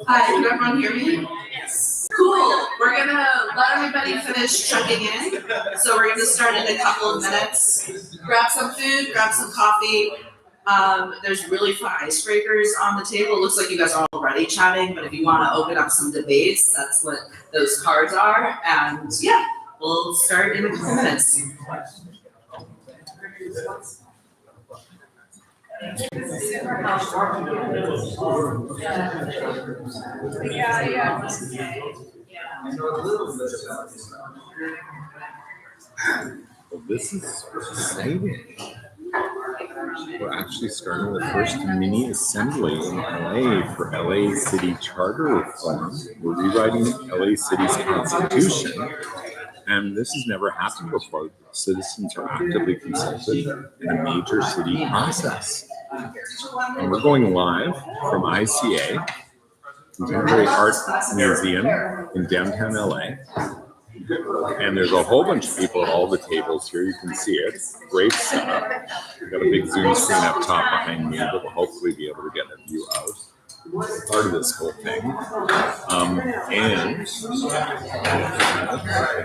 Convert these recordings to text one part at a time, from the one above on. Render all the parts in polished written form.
Hi, can everyone hear me? Yes. Cool. We're gonna let everybody finish checking in. So we're gonna start in a couple of minutes. Grab some food, grab some coffee. There's really fun icebreakers on the table. Looks like you guys are already chatting, but if you want to open up some debates, that's what those cards are. And yeah, we'll start in a couple minutes. Well, this is exciting. We're actually starting the first mini assembly in LA for LA City Charter Reform. We're rewriting LA City's constitution, and this has never happened before. Citizens are actively consulted in a major city process. And we're going live from ICA, Contemporary Art Museum in downtown LA. And there's a whole bunch of people at all the tables here. You can see it. Great setup. We've got a big Zoom screen up top behind me, but we'll hopefully be able to get a view out. Part of this whole thing. And I'm going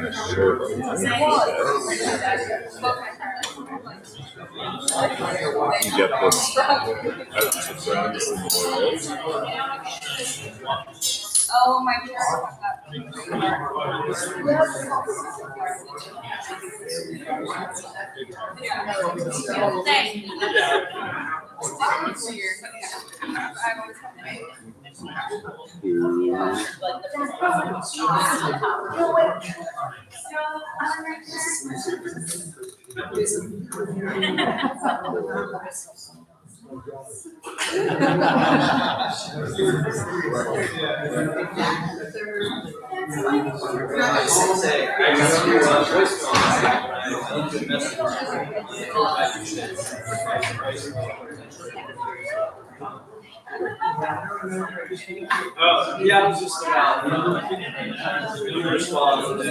to show you get this out to friends in the world. Oh my God. Yeah, I was just about respond.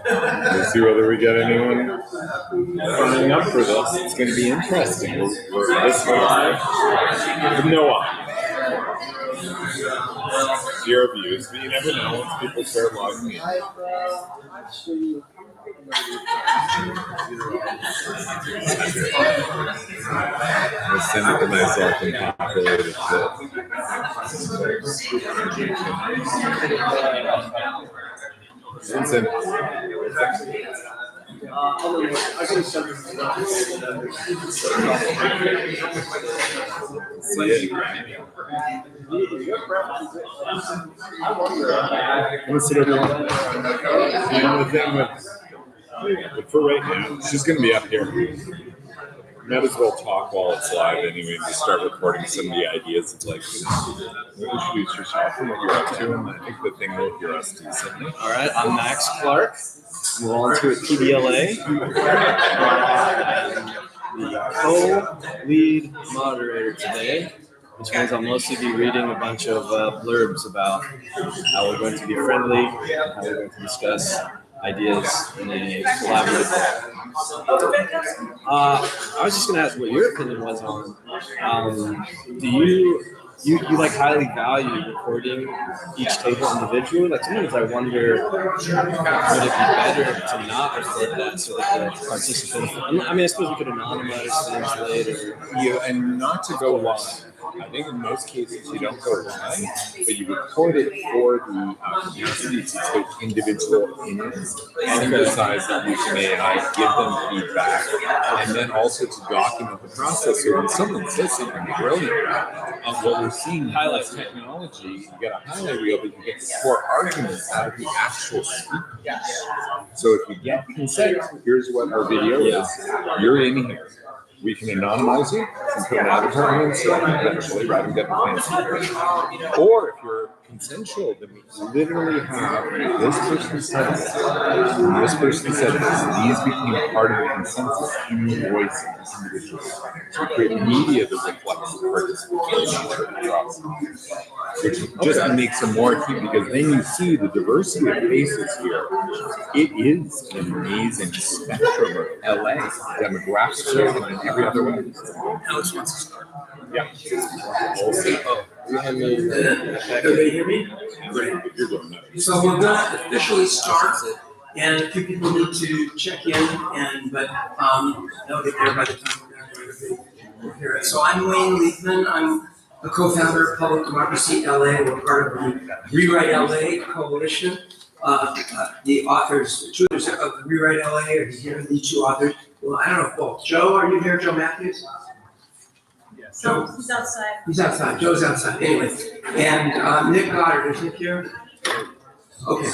Let's see whether we get anyone signing up for this. It's going to be interesting. We're this live with no audience. Zero views, but you never know once people start logging in. I'll send it to myself and populate it. Vincent. But for right now, she's going to be up here. Might as well talk while it's live anyway, just start recording some of the ideas of like, introduce yourself and what you're up to, and I think the thing will hear us decently. All right, I'm Max Clark. I'm a volunteer at PDLA. The co-lead moderator today, which means I'll mostly be reading a bunch of blurbs about how we're going to be friendly, how we're going to discuss ideas in a collaborative way. I was just going to ask what your opinion was on, do you like highly value recording each table individually? Like sometimes I wonder, would it be better to not record that so that the participants, I mean, I suppose we could anonymize things later. Yeah, and not to go live. I think in most cases you don't go live, but you record it for the capacity to take individual opinions, emphasize that using AI, give them feedback, and then also to document the process. So when someone says something brilliant, what we're seeing highlight technology, you get a highlight reel, but you get core arguments out of the actual speaker. So if you get consent, here's what our video is. You're in here. We can anonymize you and put an avatar in and eventually, right, and get the fancy. Or if you're consensual, then we literally have this person said this, and this person said this. These became part of the consensus in the voice of this individual. So we create media that reflects the participation of the process, which just makes it more acute because then you see the diversity of faces here. It is an amazing spectrum of LA demographics in every other way. Alex wants to start. Yeah. Everybody hear me? Great. You're going nuts. So we're gonna officially start, and a few people need to check in, but they'll get there by the time we're hear it. So I'm Wayne Leithman. I'm a co-founder of Public Democracy LA. We're part of the ReWrite LA coalition. The authors, the two authors of ReWrite LA are here. The two authors. Well, I don't know if both. Joe, are you here? Joe Matthews? So he's outside. He's outside. Joe's outside. Anyway, and Nick Goddard, is Nick here? Okay.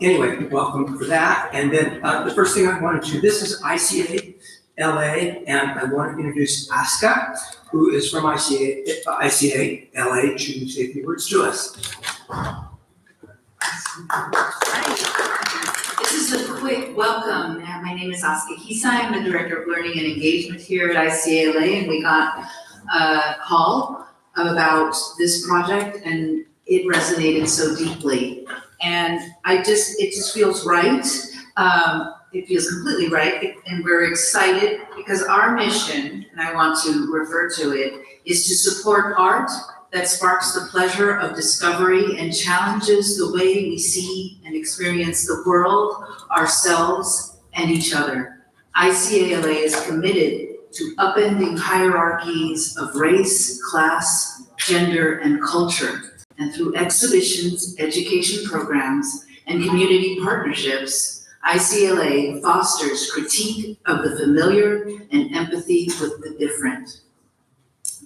Anyway, welcome for that. And then the first thing I wanted to, this is ICA LA, and I want to introduce Aska, who is from ICA LA, to say a few words to us. This is a quick welcome. My name is Aska Hisai. I'm the Director of Learning and Engagement here at ICALA, and we got a call about this project, and it resonated so deeply. And it just feels right. It feels completely right, and we're excited because our mission, and I want to refer to it, is to support art that sparks the pleasure of discovery and challenges the way we see and experience the world, ourselves, and each other. ICALA is committed to upending hierarchies of race, class, gender, and culture. And through exhibitions, education programs, and community partnerships, ICALA fosters critique of the familiar and empathy with the different.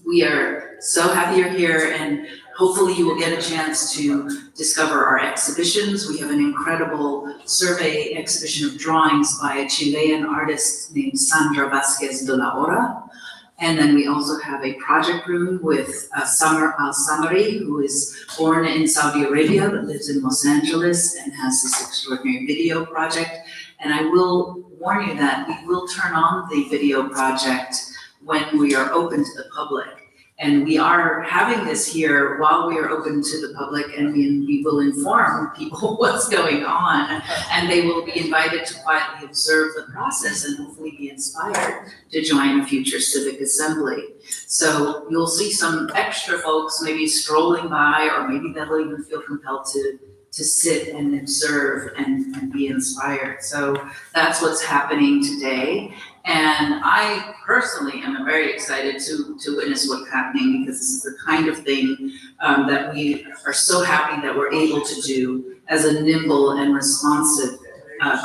We are so happy you're here, and hopefully you will get a chance to discover our exhibitions. We have an incredible survey exhibition of drawings by a Chilean artist named Sandra Vasquez de la Hora. And then we also have a project room with Samar Al-Samari, who is born in Saudi Arabia but lives in Los Angeles and has this extraordinary video project. And I will warn you that we will turn on the video project when we are open to the public. And we are having this here while we are open to the public, and we will inform people what's going on, and they will be invited to quietly observe the process and hopefully be inspired to join a future civic assembly. So you'll see some extra folks maybe strolling by, or maybe they'll even feel compelled to sit and observe and be inspired. So that's what's happening today. And I personally am very excited to witness what's happening, because this is the kind of thing that we are so happy that we're able to do as a nimble and responsive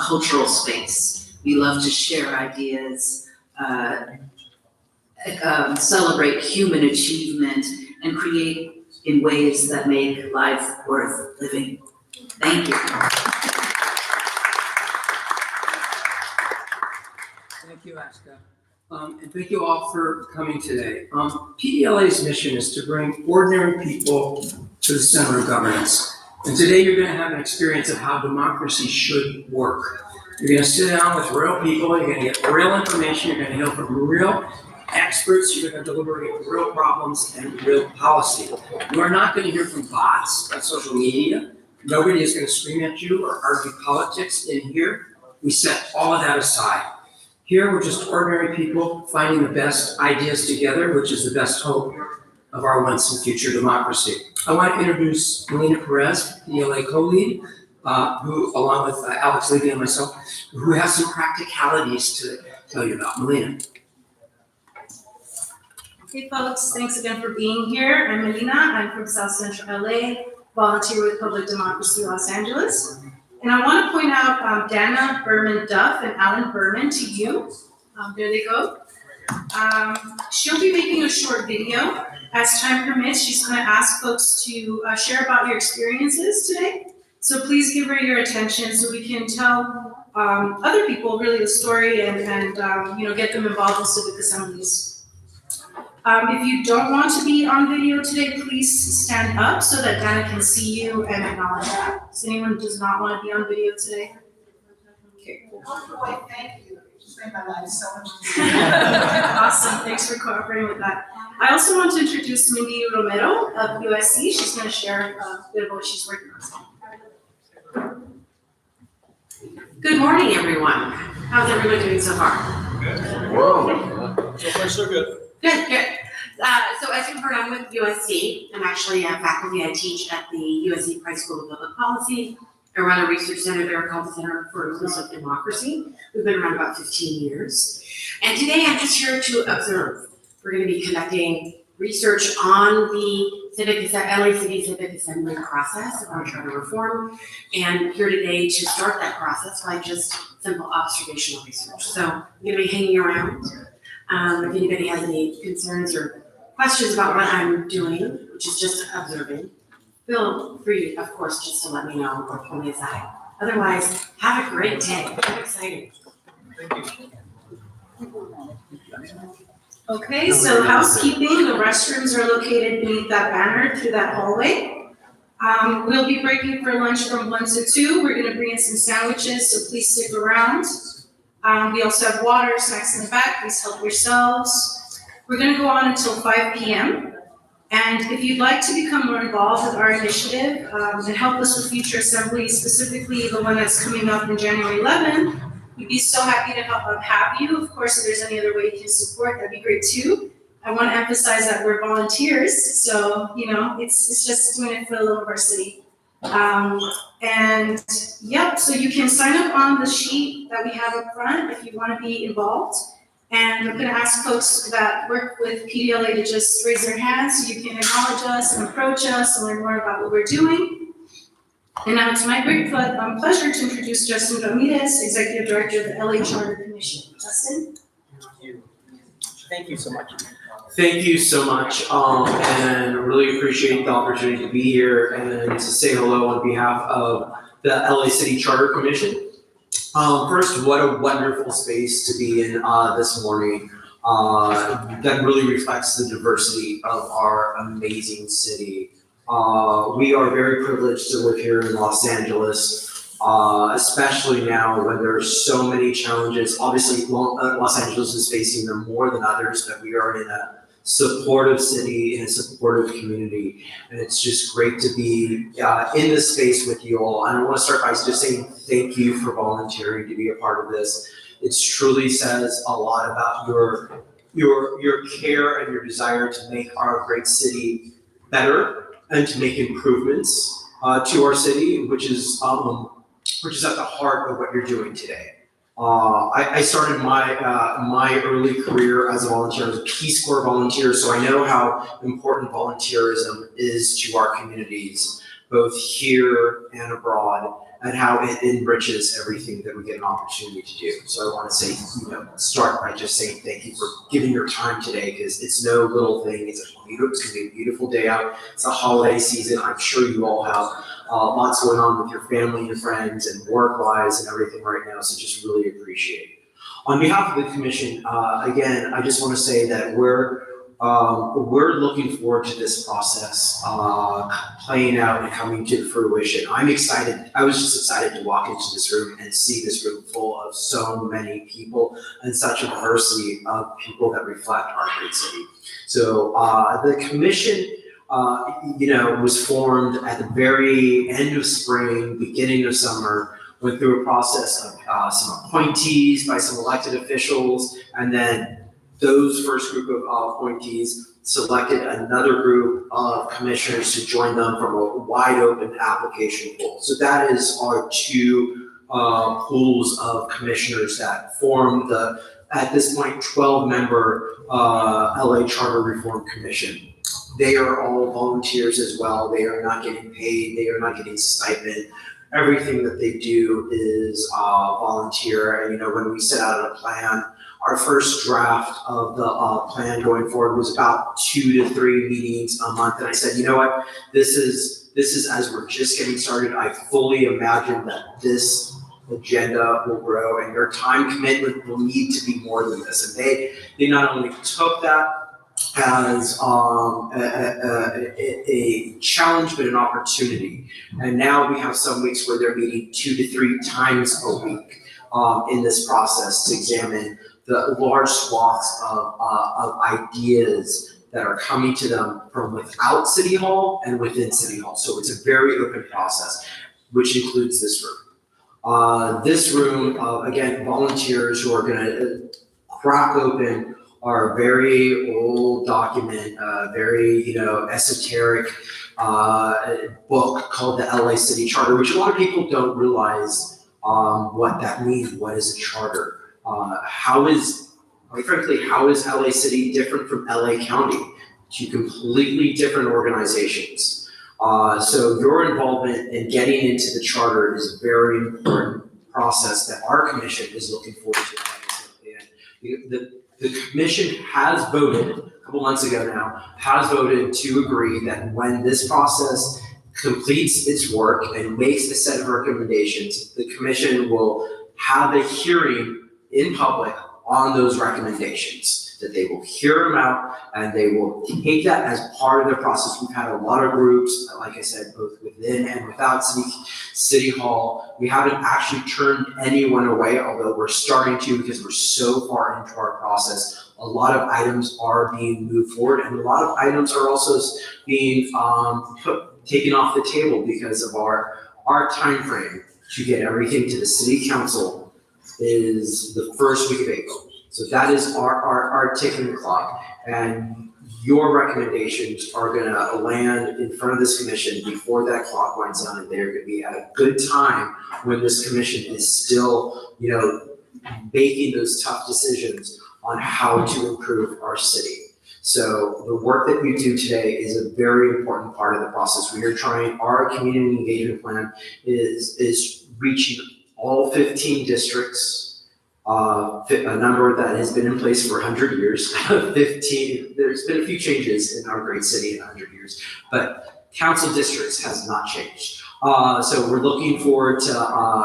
cultural space. We love to share ideas, celebrate human achievement, and create in ways that make life worth living. Thank you. Thank you, Aska. And thank you all for coming today. PDLA's mission is to bring ordinary people to the center of governance. And today you're going to have an experience of how democracy should work. You're going to sit down with real people, you're going to get real information, you're going to hear from real experts, you're going to deliberate real problems and real policy. You are not going to hear from bots on social media. Nobody is going to scream at you or argue politics in here. We set all of that aside. Here, we're just ordinary people finding the best ideas together, which is the best hope of our once and future democracy. I want to introduce Melina Perez, PDLA co-lead, who, along with Alex Levy and myself, who has some practicalities to tell you about. Melina. Hey folks, thanks again for being here. I'm Melina. I'm from South Central LA, volunteer with Public Democracy Los Angeles. And I want to point out Dana Berman Duff and Alan Berman to you. There they go. She'll be making a short video. As time permits, she's going to ask folks to share about your experiences today. So please give her your attention so we can tell other people really the story and get them involved in civic assemblies. If you don't want to be on video today, please stand up so that Dana can see you and acknowledge that. Does anyone does not want to be on video today? Okay, cool. Thank you. It's made my life so much Awesome, thanks for cooperating with that. I also want to introduce Mindy Romero of USC. She's going to share a bit of what she's working on. Good morning, everyone. How's everyone doing so far? So far, so good. Good, good. So as you've heard, I'm with USC. I'm actually a faculty. I teach at the USC Price School of Public Policy. I run a research center there called the Center for Inclusive Democracy. We've been around about 15 years. And today I'm just here to observe. We're going to be conducting research on the LA City Civic Assembly process on charter reform. And here today to start that process by just simple observational research. So I'm going to be hanging around. If anybody has any concerns or questions about what I'm doing, which is just observing, feel free, of course, just to let me know or pull me aside. Otherwise, have a great day. I'm excited. Okay, so housekeeping, the restrooms are located beneath that banner through that hallway. We'll be breaking for lunch from 1 to 2. We're gonna bring in some sandwiches, so please stick around. We also have water, snacks in the back, please help yourselves. We're gonna go on until 5 p.m. And if you'd like to become more involved with our initiative and help us with future assemblies, specifically the one that's coming up on January 11th, we'd be so happy to have you. Of course, if there's any other way you can support, that'd be great too. I want to emphasize that we're volunteers, so it's just doing it for the love of our city. So you can sign up on the sheet that we have up front if you want to be involved. And I'm going to ask folks that work with PDLA to just raise their hands so you can acknowledge us and approach us and learn more about what we're doing. And now it's my great pleasure to introduce Justin Ramirez, Executive Director of the LA Charter Commission. Justin? Thank you so much. Thank you so much, and really appreciate the opportunity to be here and to say hello on behalf of the LA City Charter Commission. First, what a wonderful space to be in this morning. That really reflects the diversity of our amazing city. We are very privileged to live here in Los Angeles, especially now when there are so many challenges. Obviously, Los Angeles is facing them more than others, but we are in a supportive city, in a supportive community. And it's just great to be in this space with you all. And I want to start by just saying thank you for volunteering to be a part of this. It truly says a lot about your care and your desire to make our great city better and to make improvements to our city, which is at the heart of what you're doing today. I started my early career as a volunteer, as a Peace Corps volunteer, so I know how important volunteerism is to our communities, both here and abroad, and how it enriches everything that we get an opportunity to do. So I want to say, start by just saying thank you for giving your time today, because it's no little thing. It's going to be a beautiful day out. It's a holiday season. I'm sure you all have lots going on with your family, your friends, and work-wise and everything right now, so just really appreciate it. On behalf of the commission, again, I just want to say that we're looking forward to this process playing out and coming to fruition. I'm excited. I was just excited to walk into this room and see this room full of so many people and such a diversity of people that reflect our great city. So the commission was formed at the very end of spring, beginning of summer, went through a process of some appointees by some elected officials, and then those first group of appointees selected another group of commissioners to join them from a wide open application pool. So that is our two pools of commissioners that form the, at this point, 12-member LA Charter Reform Commission. They are all volunteers as well. They are not getting paid. They are not getting stipend. Everything that they do is volunteer. And when we set out a plan, our first draft of the plan going forward was about 2 to 3 meetings a month. And I said, you know what, this is as we're just getting started. I fully imagine that this agenda will grow and your time commitment will need to be more than this. And they not only took that as a challenge, but an opportunity. And now we have some weeks where they're meeting 2 to 3 times a week in this process to examine the large swaths of ideas that are coming to them from without City Hall and within City Hall. So it's a very open process, which includes this room. This room, again, volunteers who are gonna crack open our very old document, very, esoteric book called the LA City Charter, which a lot of people don't realize what that means. What is a charter? Quite frankly, how is LA City different from LA County? Two completely different organizations. So your involvement in getting into the charter is a very important process that our commission is looking forward to. The commission has voted, a couple months ago now, has voted to agree that when this process completes its work and makes a set of recommendations, the commission will have a hearing in public on those recommendations, that they will hear them out and they will take that as part of their process. We've had a lot of groups, like I said, both within and without City Hall. We haven't actually turned anyone away, although we're starting to because we're so far into our process. A lot of items are being moved forward and a lot of items are also being taken off the table because of our time frame to get everything to the city council is the first week of April. So that is our ticking clock. And your recommendations are gonna land in front of this commission before that clock winds down, and they're gonna be at a good time when this commission is still, making those tough decisions on how to improve our city. So the work that we do today is a very important part of the process. Our community engagement plan is reaching all 15 districts, a number that has been in place for 100 years. 15, there's been a few changes in our great city in 100 years, but council districts has not changed. So we're looking forward to,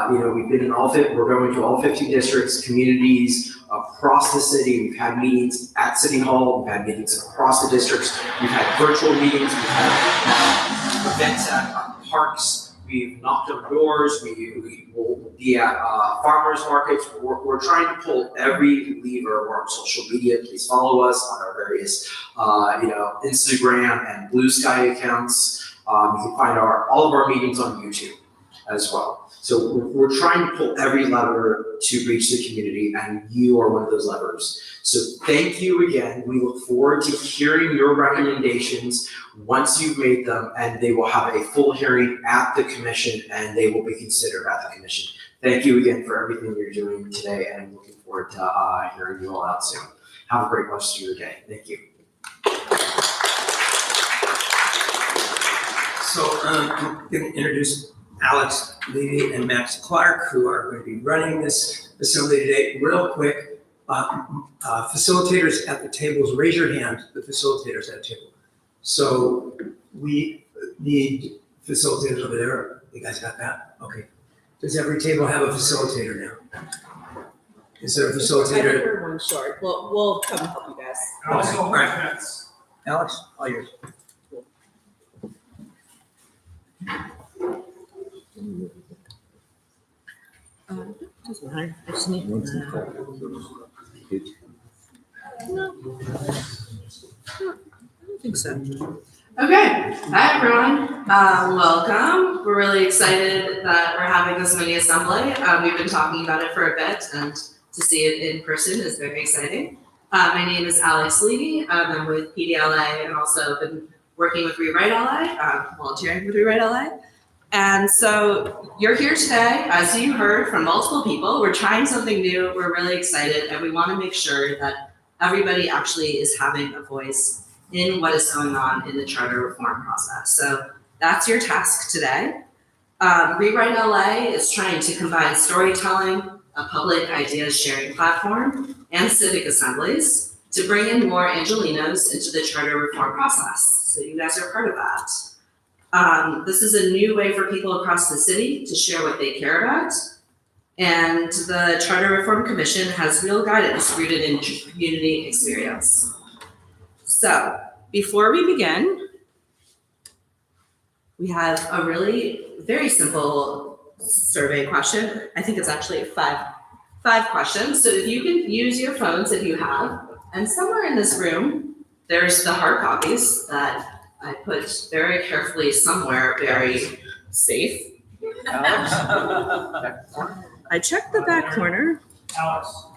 we've been in we're going to all 50 districts, communities across the city. We've had meetings at City Hall, we've had meetings across the districts, we've had virtual meetings, we've had events at parks. We've knocked on doors, we will be at farmers markets. We're trying to pull every lever of our social media. Please follow us on our various, Instagram and Blue Sky accounts. You can find all of our meetings on YouTube as well. So we're trying to pull every lever to reach the community, and you are one of those levers. So thank you again. We look forward to hearing your recommendations once you've made them, and they will have a full hearing at the commission, and they will be considered at the commission. Thank you again for everything you're doing today, and I'm looking forward to hearing you all out soon. Have a great rest of your day. Thank you. So I'm going to introduce Alex Levy and Max Clark, who are going to be running this facility today. Real quick, facilitators at the tables, raise your hand, the facilitators at the table. So we need facilitators over there. You guys got that? Okay. Does every table have a facilitator now? Is there a facilitator? I think we're one short. We'll come help you guys. All right. Alex, all yours. Doesn't matter. I just need Once to. No. I don't think so. Okay, hi everyone, welcome. We're really excited that we're having this mini assembly. We've been talking about it for a bit, and to see it in person is very exciting. My name is Alex Levy. I'm with PDLA and also been working with ReWrite LA, volunteering with ReWrite LA. And so you're here today, as you heard from multiple people. We're trying something new, we're really excited, and we want to make sure that everybody actually is having a voice in what is going on in the charter reform process. So that's your task today. ReWrite LA is trying to combine storytelling, a public ideas sharing platform, and civic assemblies to bring in more Angelenos into the charter reform process. So you guys are part of that. This is a new way for people across the city to share what they care about. And the Charter Reform Commission has real guidance rooted in community experience. So, before we begin, we have a really very simple survey question. I think it's actually five questions. So if you can use your phones if you have, and somewhere in this room, there's the hard copies that I put very carefully somewhere, very safe. I checked the back corner. Alex.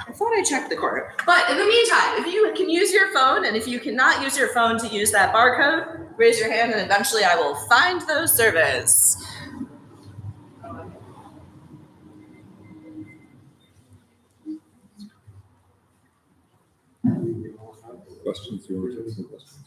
I thought I checked the corner. But in the meantime, if you can use your phone, and if you cannot use your phone to use that barcode, raise your hand and eventually I will find those surveys. Questions? You want to take some questions?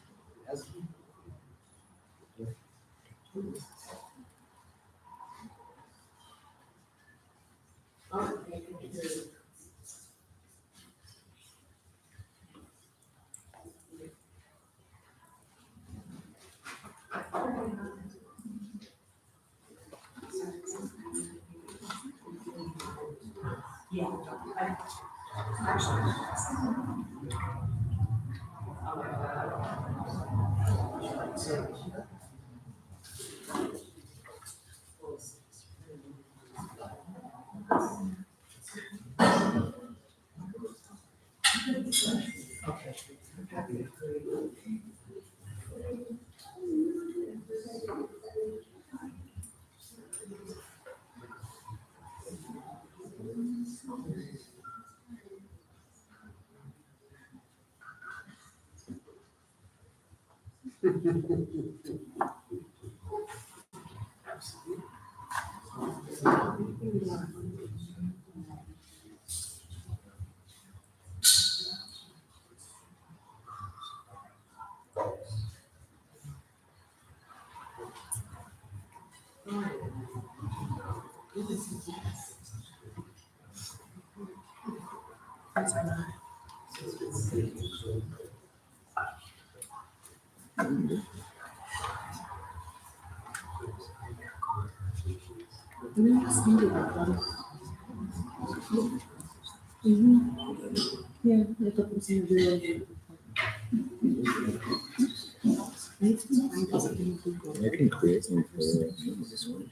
I can create some for this one.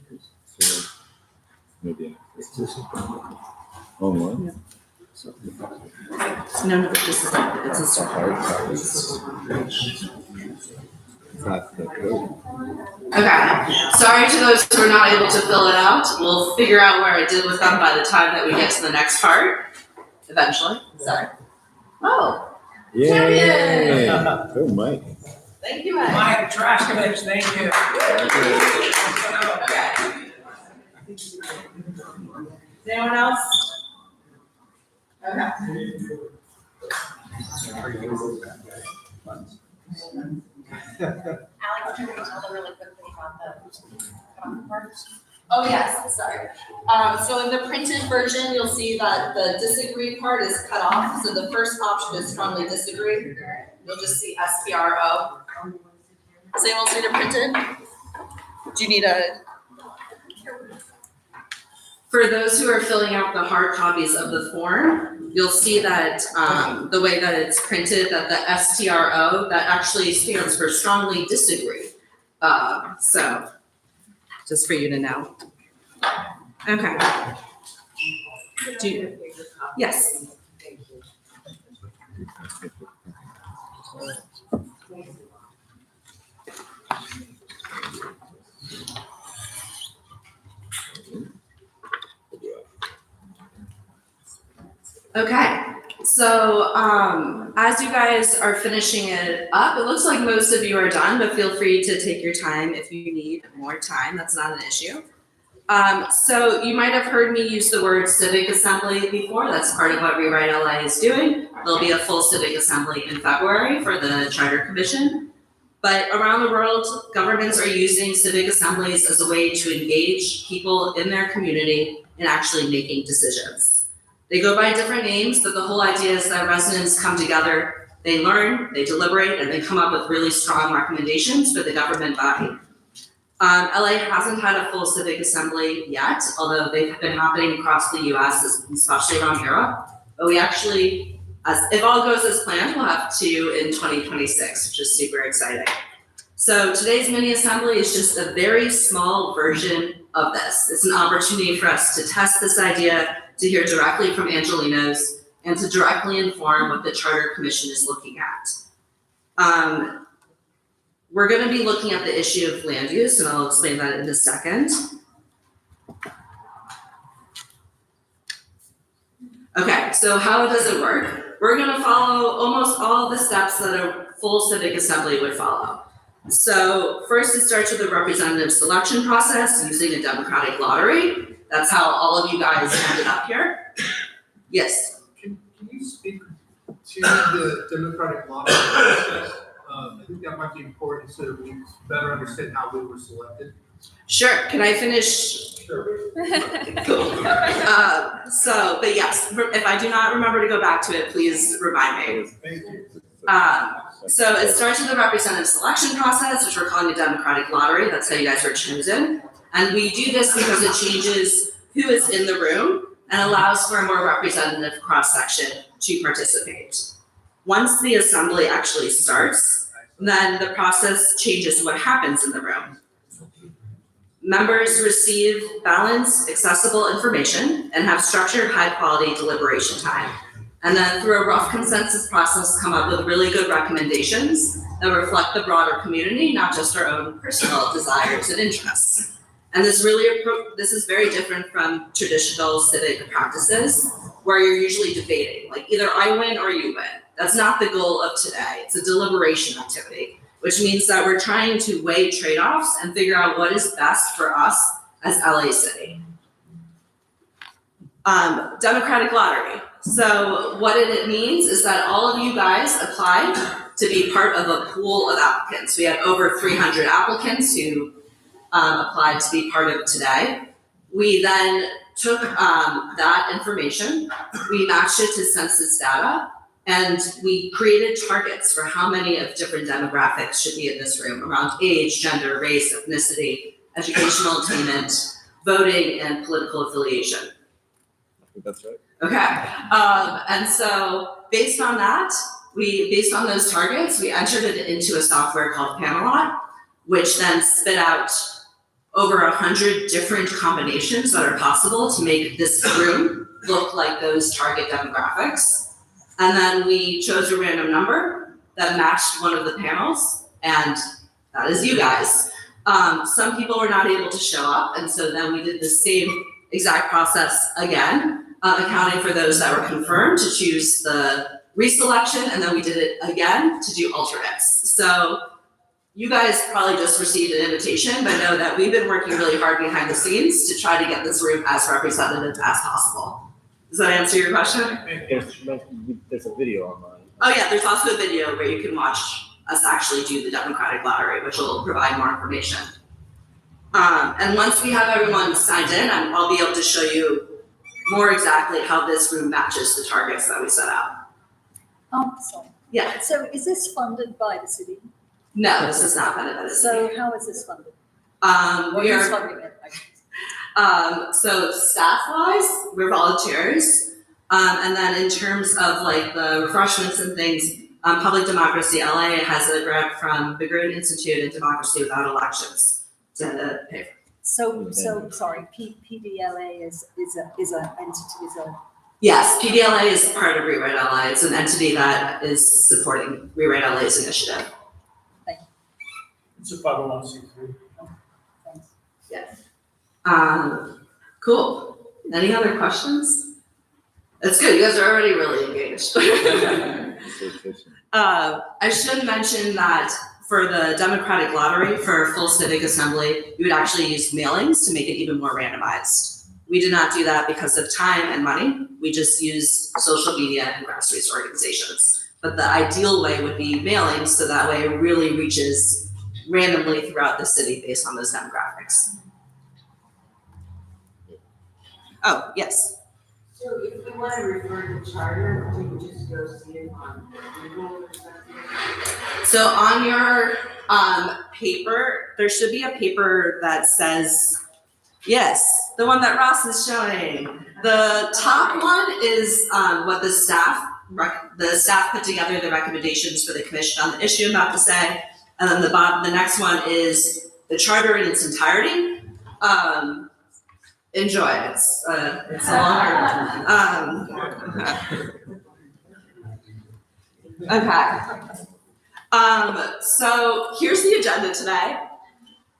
So maybe online. No, this is not, it's a It's a hard copy. Not the code. Okay, sorry to those who are not able to fill it out. We'll figure out where I did with them by the time that we get to the next part, eventually. Sorry. Oh, Yay! Oh, Mike. thank you, Ed. Mike, trash collector, thank you. Okay. Anyone else? Okay. Alex, can you tell them really quickly about the parts? Oh, yes, sorry. So in the printed version, you'll see that the disagree part is cut off. So the first option is strongly disagree. You'll just see SPRO. Does anyone else need it printed? Do you need a? For those who are filling out the hard copies of the form, you'll see that the way that it's printed, that the STRO, that actually stands for strongly disagree. So just for you to know. Okay. Yes. Okay, so as you guys are finishing it up, it looks like most of you are done, but feel free to take your time if you need more time. That's not an issue. So you might have heard me use the word civic assembly before. That's part of what ReWrite LA is doing. There'll be a full civic assembly in February for the Charter Commission. But around the world, governments are using civic assemblies as a way to engage people in their community in actually making decisions. They go by different names, but the whole idea is that residents come together, they learn, they deliberate, and they come up with really strong recommendations for the government body. LA hasn't had a full civic assembly yet, although they've been happening across the US, especially around Europe. But we actually, if all goes as planned, we'll have 2 in 2026, which is super exciting. So today's mini assembly is just a very small version of this. It's an opportunity for us to test this idea, to hear directly from Angelenos, and to directly inform what the Charter Commission is looking at. We're going to be looking at the issue of land use, and I'll explain that in a second. Okay, so how does it work? We're going to follow almost all the steps that a full civic assembly would follow. So first, it starts with a representative selection process using a democratic lottery. That's how all of you guys ended up here. Yes. Can you speak to the democratic lottery process? I think that might be important so that we better understand how we were selected. Sure. Can I finish? Sure. Cool. But yes, if I do not remember to go back to it, please remind me. Thank you. So it starts with a representative selection process, which we're calling a democratic lottery. That's how you guys are chosen. And we do this because it changes who is in the room and allows for a more representative cross-section to participate. Once the assembly actually starts, then the process changes what happens in the room. Members receive balanced, accessible information and have structured, high-quality deliberation time. And then through a rough consensus process, come up with really good recommendations that reflect the broader community, not just our own personal desires and interests. And this is very different from traditional civic practices where you're usually debating, like either I win or you win. That's not the goal of today. It's a deliberation activity, which means that we're trying to weigh trade-offs and figure out what is best for us as LA City. Democratic lottery. So what it means is that all of you guys applied to be part of a pool of applicants. We had over 300 applicants who applied to be part of today. We then took that information, we matched it to census data, and we created targets for how many of different demographics should be in this room around age, gender, race, ethnicity, educational attainment, voting, and political affiliation. I think that's right. Okay, and so based on that, based on those targets, we entered it into a software called Panelot, which then spit out over 100 different combinations that are possible to make this room look like those target demographics. And then we chose a random number that matched one of the panels, and that is you guys. Some people were not able to show up, and so then we did the same exact process again, accounting for those that were confirmed to choose the reselection, and then we did it again to do alternates. So you guys probably just received an invitation, but know that we've been working really hard behind the scenes to try to get this room as representative as possible. Does that answer your question? There's a video online. Oh yeah, there's also a video where you can watch us actually do the democratic lottery, which will provide more information. And once we have everyone signed in, I'll be able to show you more exactly how this room matches the targets that we set out. Sorry. Yeah. So is this funded by the city? No, this is not funded by the city. So how is this funded? We Who's are, funding it? I guess. so staff-wise, we're volunteers. And then in terms of like the refreshments and things, Public Democracy LA has a grant from the Green Institute and Democracy Without Elections to pay for. So sorry, PDLA is a entity, is a. Yes, PDLA is part of ReWrite LA. It's an entity that is supporting ReWrite LA's initiative. It's a 501c3. Thanks. Yes. Cool. Any other questions? That's good. You guys are already really engaged. I should mention that for the democratic lottery for full civic assembly, we would actually use mailings to make it even more randomized. We did not do that because of time and money. We just used social media and grassroots organizations. But the ideal way would be mailings, so that way it really reaches randomly throughout the city based on those demographics. Oh, yes. So if we want to refer to the charter, we can just go see it on Google or something? So on your paper, there should be a paper that says, yes, the one that Ross is showing. The top one is what the staff put together the recommendations for the commission on the issue I'm about to say, and then the next one is the charter in its entirety. Enjoy it. It's a longer. Okay. So here's the agenda today.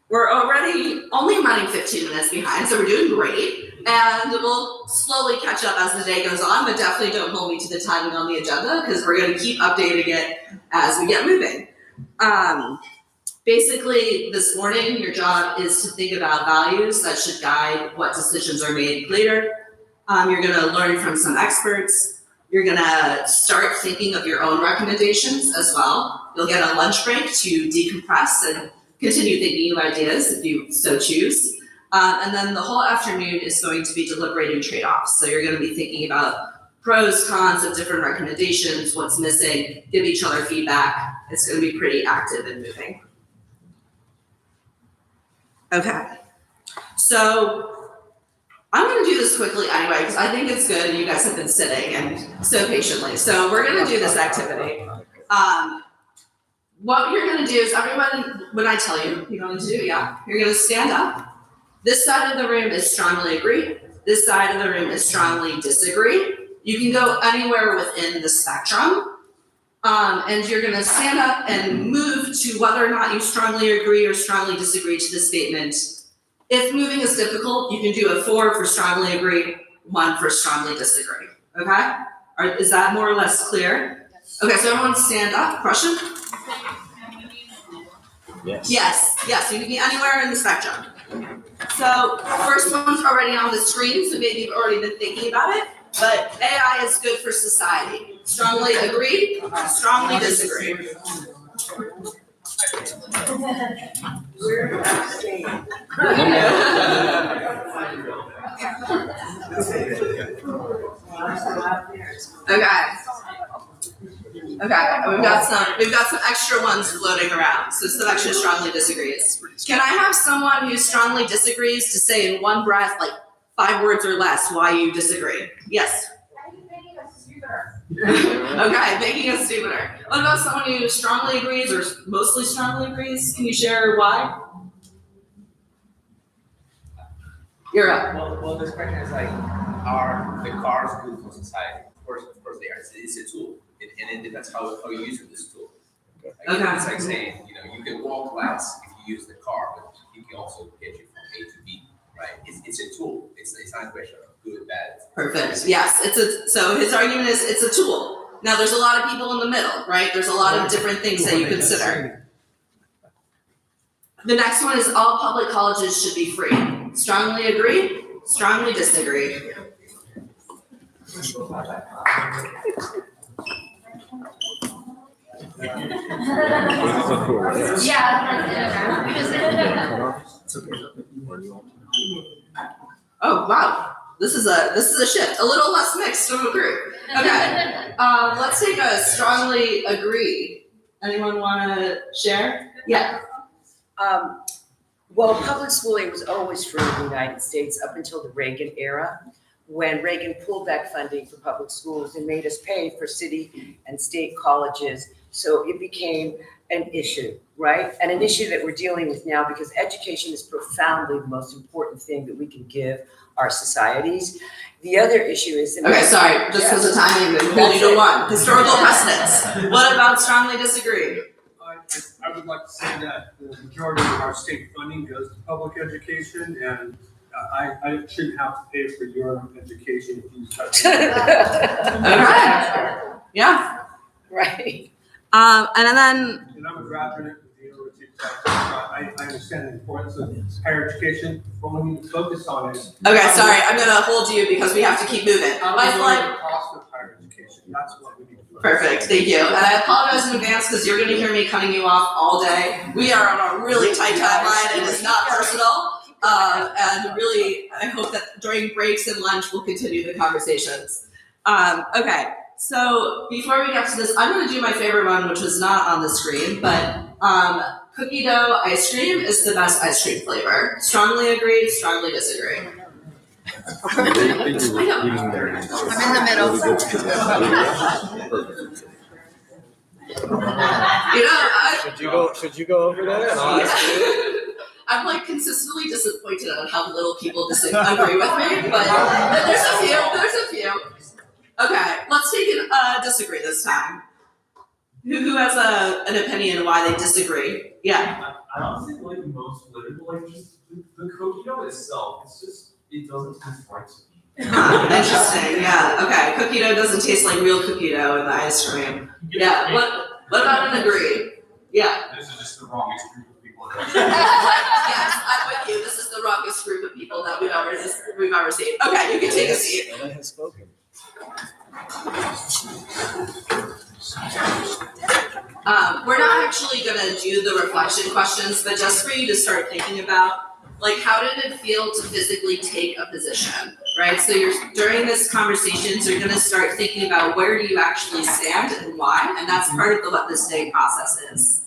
We're already only running 15 minutes behind, so we're doing great. And we'll slowly catch up as the day goes on, but definitely don't hold me to the timing on the agenda because we're going to keep updating it as we get moving. Basically, this morning, your job is to think about values that should guide what decisions are made later. You're going to learn from some experts. You're going to start thinking of your own recommendations as well. You'll get a lunch break to decompress and continue thinking of ideas if you so choose. And then the whole afternoon is going to be deliberating trade-offs. So you're going to be thinking about pros, cons of different recommendations, what's missing, give each other feedback. It's going to be pretty active and moving. Okay. So I'm going to do this quickly anyway, because I think it's good and you guys have been sitting and so patiently. So we're going to do this activity. What you're going to do is everyone, when I tell you, you're going to do, yeah, you're going to stand up. This side of the room is strongly agree. This side of the room is strongly disagree. You can go anywhere within the spectrum. And you're going to stand up and move to whether or not you strongly agree or strongly disagree to the statement. If moving is difficult, you can do a 4 for strongly agree, 1 for strongly disagree. Okay? Is that more or less clear? Okay, so everyone stand up. Question? Yes. Yes, you can be anywhere in the spectrum. So first one's already on the screen, so maybe you've already been thinking about it, but AI is good for society. Strongly agree, strongly disagree. Okay, we've got some extra ones floating around, so some extra strongly disagrees. Can I have someone who strongly disagrees to say in one breath, like 5 words or less, why you disagree? Yes? Making us stupider. Okay, making us stupider. What about someone who strongly agrees or mostly strongly agrees? Can you share why? You're up. Well, this question is like, are the cars good for society? Of course they are. It's a tool, and that's how you use this tool. Like, Okay. It's like saying, you can walk less if you use the car, but it can also get you from A to B, right? It's a tool. It's not a question of good, bad. Perfect. Yes, so his argument is it's a tool. Now there's a lot of people in the middle, right? There's a lot of different things that you consider. The next one is all public colleges should be free. Strongly agree, strongly disagree. Oh wow, this is a shift. A little less mixed of a group. Okay, let's take a strongly agree. Anyone want to share? Yeah. Well, public schooling was always free in the United States up until the Reagan era, when Reagan pulled back funding for public schools and made us pay for city and state colleges. So it became an issue, right? And an issue that we're dealing with now, because education is profoundly the most important thing that we can give our societies. The other issue is— Okay, sorry, just because of timing, we hold you to one. Historical precedents. What about strongly disagree? I would like to say that the majority of our state funding goes to public education, and I shouldn't have to pay for your education if you touch it. Okay. Yeah. Right. And then. And I'm a graduate of the University of Texas, so I understand the importance of higher education, but when you focus on it. Okay, sorry, I'm gonna hold you because we have to keep moving. How My to slide. lower the cost of higher education, that's what we need to do. Perfect, thank you. And I apologize in advance because you're gonna hear me cutting you off all day. We are on a really tight timeline. It is not personal. And really, I hope that during breaks and lunch, we'll continue the conversations. Okay, so before we get to this, I'm gonna do my favorite one, which was not on the screen, but cookie dough ice cream is the best ice cream flavor. Strongly agree, strongly disagree. I'm in the middle. Should you go over there and I'll ask you? I'm like consistently disappointed at how little people agree with me, but there's a few. Okay, let's take a disagree this time. Who has an opinion why they disagree? Yeah. I don't think like most political, like just the cookie dough itself, it's just, it doesn't taste right to me. Interesting, yeah, okay, cookie dough doesn't taste like real cookie dough in the ice cream. Yeah, what about an agree? Yeah. This is just the wrongest group of people. Yes, I'm with you, this is the wrongest group of people that we've ever seen. Okay, you can take a seat. And I have spoken. We're not actually gonna do the reflection questions, but just for you to start thinking about, like, how did it feel to physically take a position, right? So during this conversations, you're gonna start thinking about where do you actually stand and why, and that's part of what this day process is.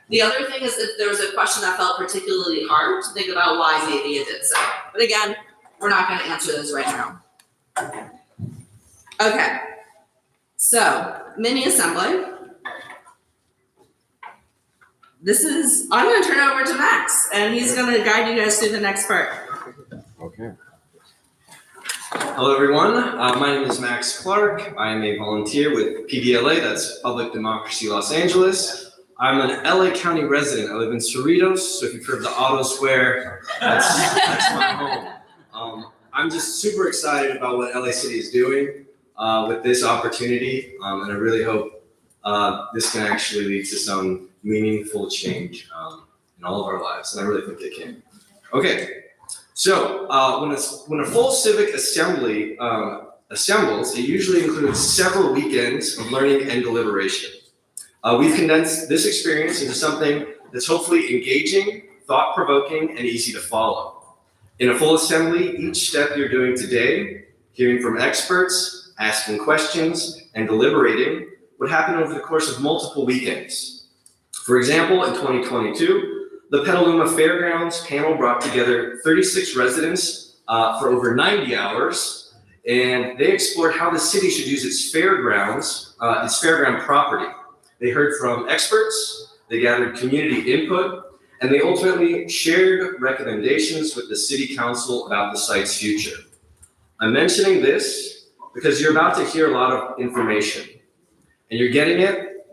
The other thing is if there was a question that felt particularly hard, to think about why maybe it did so. But again, we're not gonna answer those right now. Okay, so mini assembly. I'm gonna turn it over to Max, and he's gonna guide you guys through the next part. Okay. Hello, everyone. My name is Max Clark. I am a volunteer with PDLA, that's Public Democracy Los Angeles. I'm an LA County resident. I live in Cerritos, so if you've heard of the Auto Square, that's my home. I'm just super excited about what LA City is doing with this opportunity, and I really hope this can actually lead to some meaningful change in all of our lives, and I really think it can. Okay, so when a full civic assembly assembles, it usually includes several weekends of learning and deliberation. We've condensed this experience into something that's hopefully engaging, thought-provoking, and easy to follow. In a full assembly, each step you're doing today, hearing from experts, asking questions, and deliberating, would happen over the course of multiple weekends. For example, in 2022, the Petaluma Fairgrounds panel brought together 36 residents for over 90 hours, and they explored how the city should use its fairground property. They heard from experts, they gathered community input, and they ultimately shared recommendations with the city council about the site's future. I'm mentioning this because you're about to hear a lot of information, and you're getting it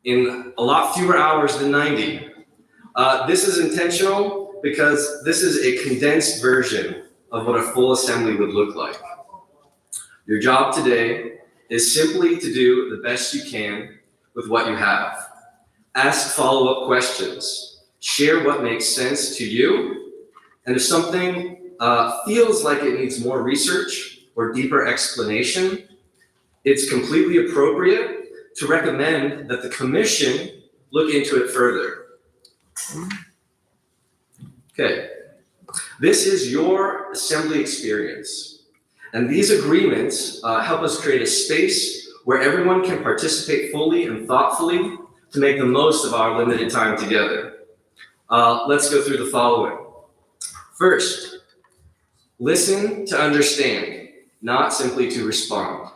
in a lot fewer hours than 90. This is intentional because this is a condensed version of what a full assembly would look like. Your job today is simply to do the best you can with what you have. Ask follow-up questions. Share what makes sense to you. And if something feels like it needs more research or deeper explanation, it's completely appropriate to recommend that the commission look into it further. Okay, this is your assembly experience. And these agreements help us create a space where everyone can participate fully and thoughtfully to make the most of our limited time together. Let's go through the following. First, listen to understand, not simply to respond.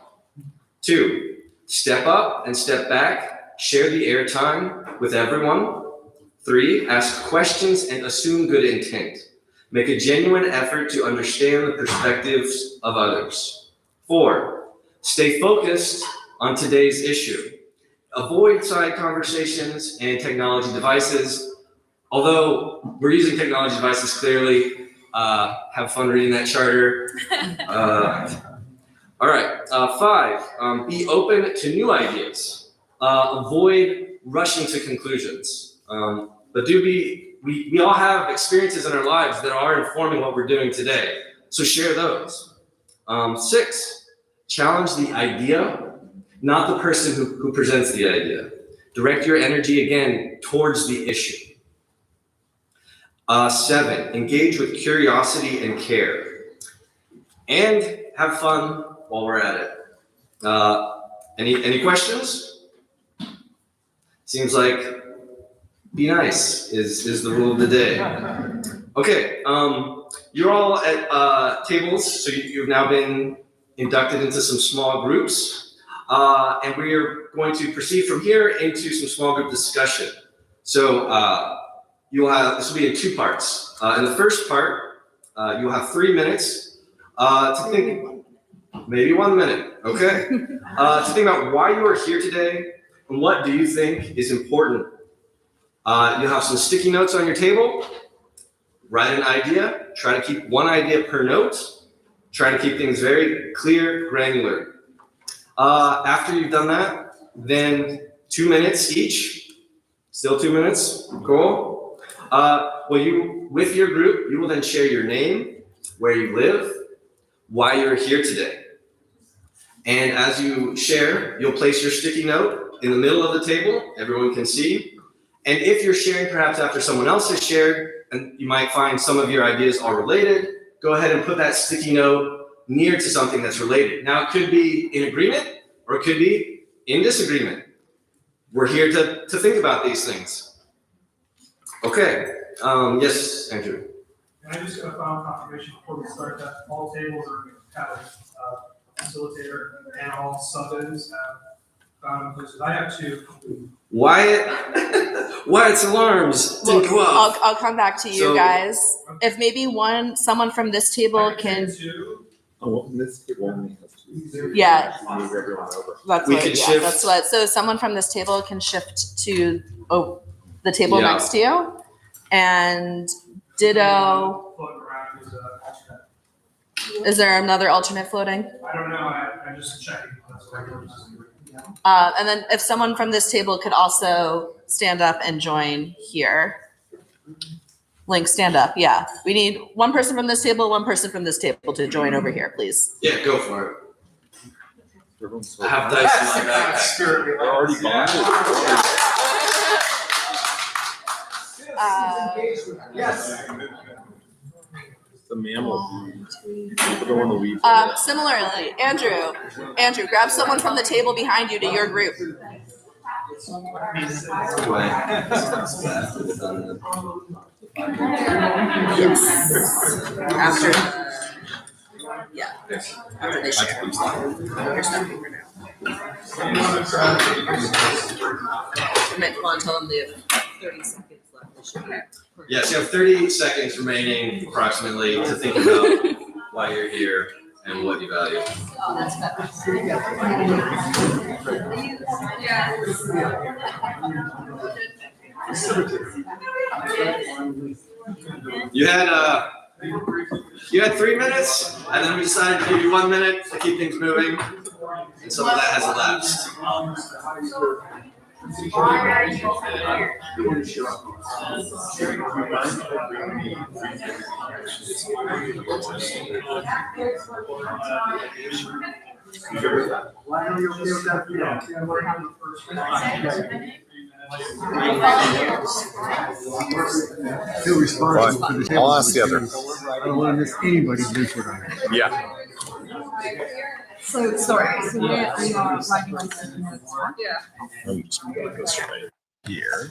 2, step up and step back, share the airtime with everyone. 3, ask questions and assume good intent. Make a genuine effort to understand the perspectives of others. 4, stay focused on today's issue. Avoid side conversations and technology devices. Although we're using technology devices clearly, have fun reading that charter. All right, 5, be open to new ideas. Avoid rushing to conclusions. But we all have experiences in our lives that are informing what we're doing today. So share those. 6, challenge the idea, not the person who presents the idea. Direct your energy again towards the issue. 7, engage with curiosity and care. And have fun while we're at it. Any questions? Seems like be nice is the rule of the day. Okay, you're all at tables, so you've now been inducted into some small groups. And we are going to proceed from here into some small group discussion. So this will be in 2 parts. In the first part, you'll have 3 minutes to think, maybe 1 minute, okay? To think about why you are here today and what do you think is important. You'll have some sticky notes on your table. Write an idea. Try to keep 1 idea per note. Try to keep things very clear, granular. After you've done that, then 2 minutes each. Still 2 minutes, cool. With your group, you will then share your name, where you live, why you're here today. And as you share, you'll place your sticky note in the middle of the table, everyone can see. And if you're sharing perhaps after someone else has shared, and you might find some of your ideas are related, go ahead and put that sticky note near to something that's related. Now, it could be in agreement, or it could be in disagreement. We're here to think about these things. Okay, yes, Andrew. Can I just get a final confirmation before we start that all tables are going to have a facilitator and all sub-ins have because I have 2. Wyatt's alarms didn't go off. I'll come back to you So- guys. If maybe someone from this table can, This table only has 2. Yeah. Move everyone over. so someone from this table can shift to the table Yeah. next to you, and ditto. Is there another alternate floating? I don't know, I'm just checking. That's what I'm doing. And then if someone from this table could also stand up and join here. Link, stand up. Yeah. We need 1 person from this table, 1 person from this table to join over here, please. Yeah, go for it. Everyone's so I have dice in my backpack. They're already bonded. Yes. The mammal. People don't want to leave. Similarly, Andrew, grab someone from the table behind you to your group. After they share. Here's that paper now. Come on, tell them they have 30 seconds left. Yes, you have 30 seconds remaining approximately to think about why you're here and what you value. Oh, that's better. You had 3 minutes, and then we decided to give you 1 minute to keep things moving, and some of that has elapsed. He'll respond to the table. I'll ask the other. I don't want to miss anybody's input on it. Yeah. So, sorry, so we are writing on certain notes, right? I'm just going to go straight here.